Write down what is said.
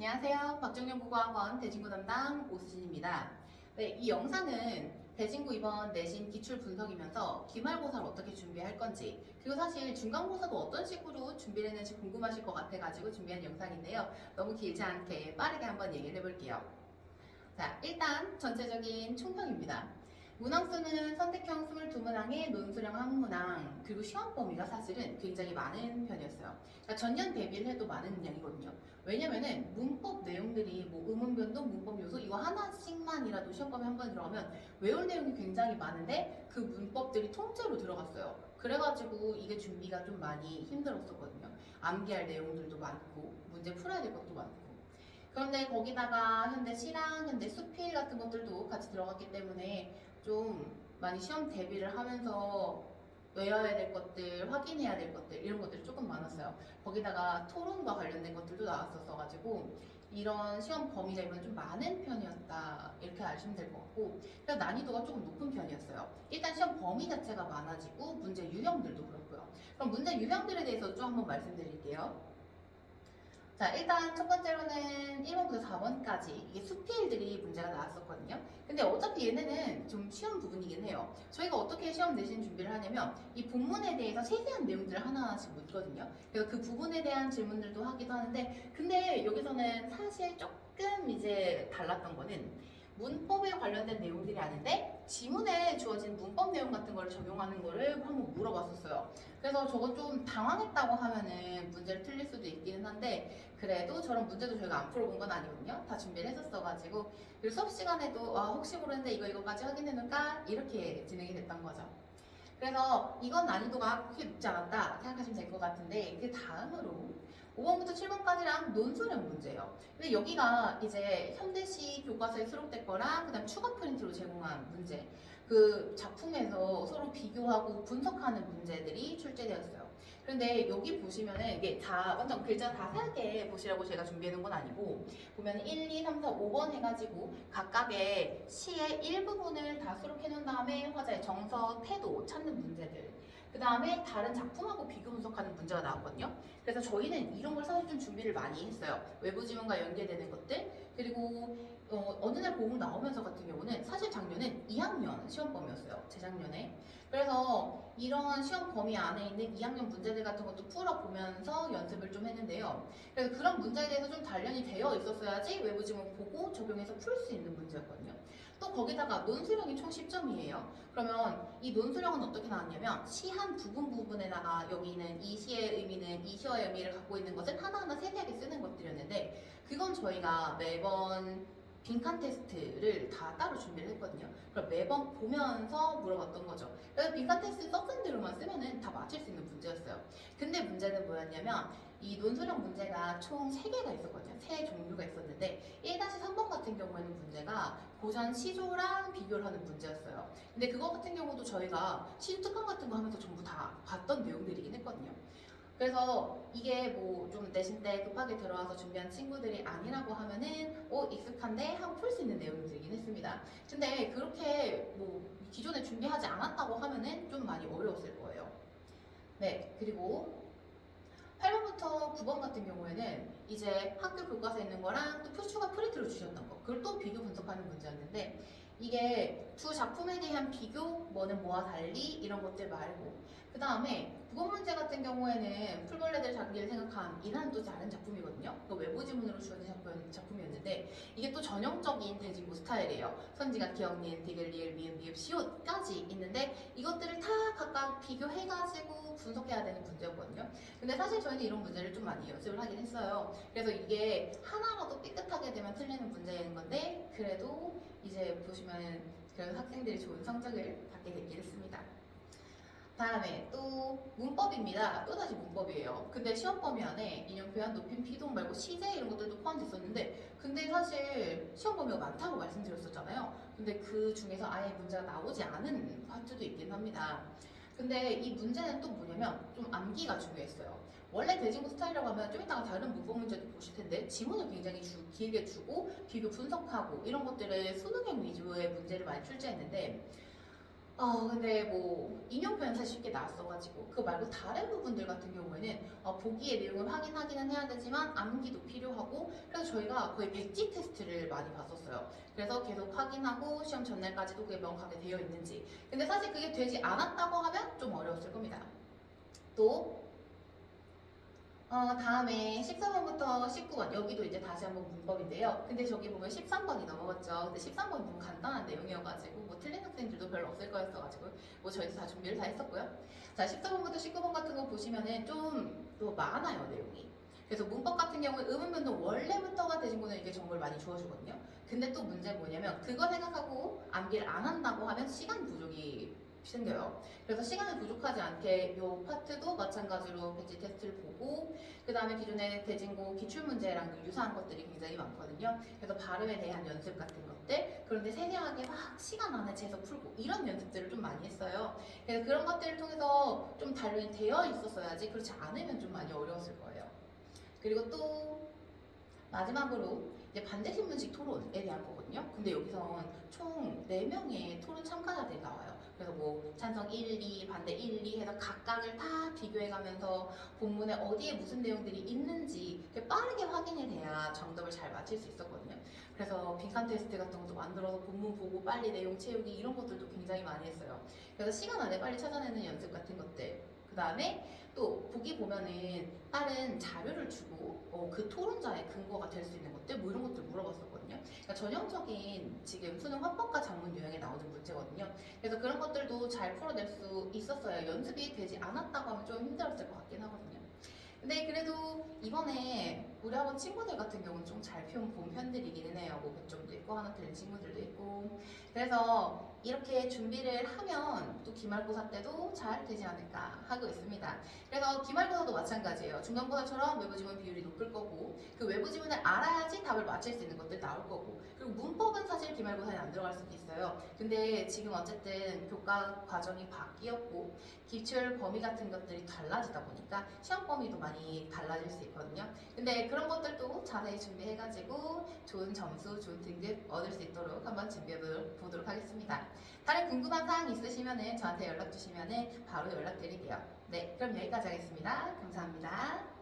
안녕하세요. 박정현국어학원 대진구 담당 오수진입니다. 네, 이 영상은 대진구 이번 내신 기출 분석이면서 기말고사를 어떻게 준비할 건지, 그리고 사실 중간고사도 어떤 식으로 준비를 했는지 궁금하실 것 같아가지고 준비한 영상인데요. 너무 길지 않게 빠르게 한번 얘기를 해볼게요. 자, 일단 전체적인 총평입니다. 문항수는 선택형 22문항에 논술형 1문항, 그리고 시험 범위가 사실은 굉장히 많은 편이었어요. 그러니까 전년 대비를 해도 많은 양이거든요. 왜냐면은 문법 내용들이 뭐 의문 변동, 문법 요소 이거 하나씩만이라도 시험 범위 한 번 들어가면 외울 내용이 굉장히 많은데 그 문법들이 통째로 들어갔어요. 그래가지고 이게 준비가 좀 많이 힘들었었거든요. 암기할 내용들도 많고 문제 풀어야 될 것도 많고. 그런데 거기다가 현대 실황, 현대 수필 같은 것들도 같이 들어갔기 때문에 좀 많이 시험 대비를 하면서 외워야 될 것들, 확인해야 될 것들 이런 것들이 조금 많았어요. 거기다가 토론과 관련된 것들도 나왔었어가지고 이런 시험 범위가 이번에 좀 많은 편이었다 이렇게 아시면 될 것 같고, 그래서 난이도가 조금 높은 편이었어요. 일단 시험 범위 자체가 많아지고 문제 유형들도 그렇고요. 그럼 문제 유형들에 대해서 좀 한번 말씀드릴게요. 자, 일단 첫 번째로는 1번부터 4번까지 이게 수필들이 문제가 나왔었거든요. 근데 어차피 얘네는 좀 쉬운 부분이긴 해요. 저희가 어떻게 시험 내신 준비를 하냐면 이 본문에 대해서 세세한 내용들을 하나씩 묻거든요. 그래서 그 부분에 대한 질문들도 하기도 하는데, 근데 여기서는 사실 조금 이제 달랐던 거는 문법에 관련된 내용들이 아닌데 지문에 주어진 문법 내용 같은 걸 적용하는 거를 한번 물어봤었어요. 그래서 저거 좀 당황했다고 하면은 문제를 틀릴 수도 있기는 한데, 그래도 저런 문제도 저희가 안 풀어본 건 아니거든요. 다 준비를 했었어가지고. 그리고 수업 시간에도 혹시 모르는데 이거까지 확인해놓을까? 이렇게 진행이 됐던 거죠. 그래서 이건 난이도가 그렇게 높지 않았다 생각하시면 될 것 같은데, 그 다음으로 5번부터 7번까지랑 논술형 문제예요. 근데 여기가 이제 현대시 교과서에 수록될 거랑 그다음 추가 프린트로 제공한 문제, 그 작품에서 서로 비교하고 분석하는 문제들이 출제되었어요. 그런데 여기 보시면은 이게 다 완전 글자 다 세게 보시라고 제가 준비해놓은 건 아니고, 보면 1, 2, 3, 4, 5번 해가지고 각각의 시의 일부분을 다 수록해 놓은 다음에 화자의 정서, 태도 찾는 문제들, 그 다음에 다른 작품하고 비교 분석하는 문제가 나왔거든요. 그래서 저희는 이런 걸 사실 좀 준비를 많이 했어요. 외부 지문과 연계되는 것들, 그리고 어느 날 보고 나오면서 같은 경우는 사실 작년엔 2학년 시험 범위였어요. 재작년에. 그래서 이런 시험 범위 안에 있는 2학년 문제들 같은 것도 풀어보면서 연습을 좀 했는데요. 그래서 그런 문제에 대해서 좀 단련이 되어 있었어야지 외부 지문 보고 적용해서 풀 수 있는 문제였거든요. 또 거기다가 논술형이 총 10점이에요. 그러면 이 논술형은 어떻게 나왔냐면 시 한 부분에다가 여기는 이 시의 의미는 이 시어의 의미를 갖고 있는 것을 하나하나 세세하게 쓰는 것들이었는데, 그건 저희가 매번 빈칸 테스트를 다 따로 준비를 했거든요. 그럼 매번 보면서 물어봤던 거죠. 그래서 빈칸 테스트 썼은 대로만 쓰면은 다 맞출 수 있는 문제였어요. 근데 문제는 뭐였냐면 이 논술형 문제가 총 3개가 있었거든요. 3종류가 있었는데 1-3번 같은 경우에는 문제가 고전 시조랑 비교를 하는 문제였어요. 근데 그거 같은 경우도 저희가 시조 특강 같은 거 하면서 전부 다 봤던 내용들이긴 했거든요. 그래서 이게 뭐 좀 내신 때 급하게 들어와서 준비한 친구들이 아니라고 하면은 익숙한데 하고 풀 수 있는 내용들이긴 했습니다. 근데 그렇게 뭐 기존에 준비하지 않았다고 하면은 좀 많이 어려웠을 거예요. 네, 그리고 8번부터 9번 같은 경우에는 이제 학교 교과서에 있는 거랑 또 추가 프린트로 주셨던 거, 그걸 또 비교 분석하는 문제였는데, 이게 두 작품에 대한 비교, 뭐는 뭐와 달리 이런 것들 말고, 그 다음에 국어 문제 같은 경우에는 풀벌레들 잡기를 생각한 이라는 또 다른 작품이거든요. 그 외부 지문으로 주어진 작품이었는데 이게 또 전형적인 대진구 스타일이에요. 선지가 기억, 니은, 디귿, 리을, 미음, 비읍, 시옷까지 있는데 이것들을 다 각각 비교해가지고 분석해야 되는 문제였거든요. 근데 사실 저희는 이런 문제를 좀 많이 연습을 하긴 했어요. 그래서 이게 하나라도 삐끗하게 되면 틀리는 문제인 건데, 그래도 이제 보시면 그런 학생들이 좋은 성적을 받게 됐긴 했습니다. 다음에 또 문법입니다. 또다시 문법이에요. 근데 시험 범위 안에 인용 표현, 높임, 피동 말고 시제 이런 것들도 포함됐었는데, 근데 사실 시험 범위가 많다고 말씀드렸었잖아요. 근데 그 중에서 아예 문제가 나오지 않은 파트도 있긴 합니다. 근데 이 문제는 또 뭐냐면 좀 암기가 중요했어요. 원래 대진구 스타일이라고 하면 좀 이따가 다른 문법 문제도 보실 텐데 지문을 굉장히 길게 주고 비교 분석하고 이런 것들을 수능형 위주의 문제를 많이 출제했는데, 근데 뭐 인용 표현 사실 쉽게 나왔어가지고 그거 말고 다른 부분들 같은 경우에는 보기의 내용을 확인하기는 해야 되지만 암기도 필요하고 그래서 저희가 거의 백지 테스트를 많이 봤었어요. 그래서 계속 확인하고 시험 전날까지도 그게 명확하게 되어 있는지. 근데 사실 그게 되지 않았다고 하면 좀 어려웠을 겁니다. 또 다음에 14번부터 19번 여기도 이제 다시 한번 문법인데요. 근데 저기 보면 13번이 넘어갔죠. 근데 13번 너무 간단한 내용이어가지고 뭐 틀린 학생들도 별로 없을 거였어가지고 뭐 저희도 다 준비를 다 했었고요. 자, 14번부터 19번 같은 거 보시면은 좀 또 많아요 내용이. 그래서 문법 같은 경우는 의문 변동 원래부터가 대신고는 이렇게 정보를 많이 주어주거든요. 근데 또 문제 뭐냐면 그거 생각하고 암기를 안 한다고 하면 시간 부족이 생겨요. 그래서 시간이 부족하지 않게 이 파트도 마찬가지로 백지 테스트를 보고 그 다음에 기존의 대진고 기출문제랑 유사한 것들이 굉장히 많거든요. 그래서 발음에 대한 연습 같은 것들 그런데 세세하게 막 시간 안에 재서 풀고 이런 연습들을 좀 많이 했어요. 그래서 그런 것들을 통해서 좀 단련이 되어 있었어야지 그렇지 않으면 좀 많이 어려웠을 거예요. 그리고 또 마지막으로 이제 반대신문식 토론에 대한 거거든요. 근데 여기선 총 4명의 토론 참가자들이 나와요. 그래서 뭐 찬성 1, 2, 반대 1, 2 해서 각각을 다 비교해가면서 본문에 어디에 무슨 내용들이 있는지 이렇게 빠르게 확인이 돼야 정답을 잘 맞힐 수 있었거든요. 그래서 빈칸 테스트 같은 것도 만들어서 본문 보고 빨리 내용 채우기 이런 것들도 굉장히 많이 했어요. 그래서 시간 안에 빨리 찾아내는 연습 같은 것들. 그 다음에 또 보기 보면은 다른 자료를 주고 그 토론자의 근거가 될 수 있는 것들 뭐 이런 것들 물어봤었거든요. 그러니까 전형적인 지금 수능 화법과 작문 유형에 나오는 문제거든요. 그래서 그런 것들도 잘 풀어낼 수 있었어야 연습이 되지 않았다고 하면 좀 힘들었을 것 같긴 하거든요. 근데 그래도 이번에 우리 학원 친구들 같은 경우는 좀 잘 본 편들이기는 해요. 뭐 100점도 있고 하나 틀린 친구들도 있고. 그래서 이렇게 준비를 하면 또 기말고사 때도 잘 되지 않을까 하고 있습니다. 그래서 기말고사도 마찬가지예요. 중간고사처럼 외부 지문 비율이 높을 거고 그 외부 지문을 알아야지 답을 맞힐 수 있는 것들 나올 거고 그리고 문법은 사실 기말고사에 안 들어갈 수도 있어요. 근데 지금 어쨌든 교과 과정이 바뀌었고 기출 범위 같은 것들이 달라지다 보니까 시험 범위도 많이 달라질 수 있거든요. 근데 그런 것들도 자세히 준비해가지고 좋은 점수, 좋은 등급 얻을 수 있도록 한번 준비해 보도록 하겠습니다. 다른 궁금한 사항 있으시면 저한테 연락 주시면 바로 연락드릴게요. 네, 그럼 여기까지 하겠습니다. 감사합니다.